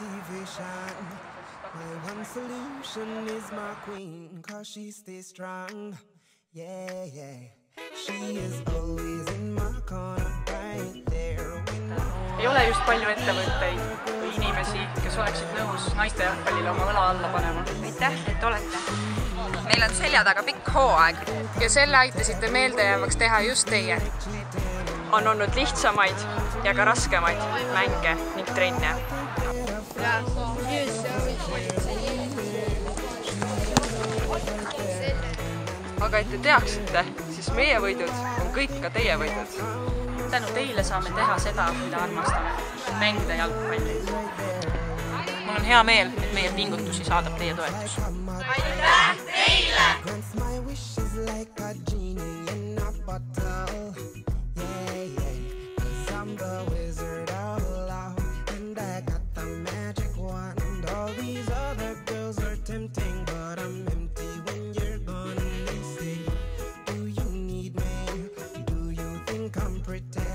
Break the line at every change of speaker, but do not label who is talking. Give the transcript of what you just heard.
motivation. My one solution is my queen, cause she stays strong. Yeah, yeah. She is always in my corner, right there when I...
Ei ole just palju ettevõtteid või inimesi, kes oleksid nõus naiste jalgpallile oma õla alla panema.
Aitäh, et olete. Meil on selja taga pikk hooaeg.
Ja selle aitasite meeldejäävaks teha just teie.
On olnud lihtsamaid ja ka raskemaid mänge ning trenne. Aga et te teaksite, siis meie võidud on kõik ka teie võidud. Tänu teile saame teha seda, mida armastame. Mängida jalgpalli. Mul on hea meel, et meie pingutusi saadab teie toetus.
Aitäh teile!
Pretend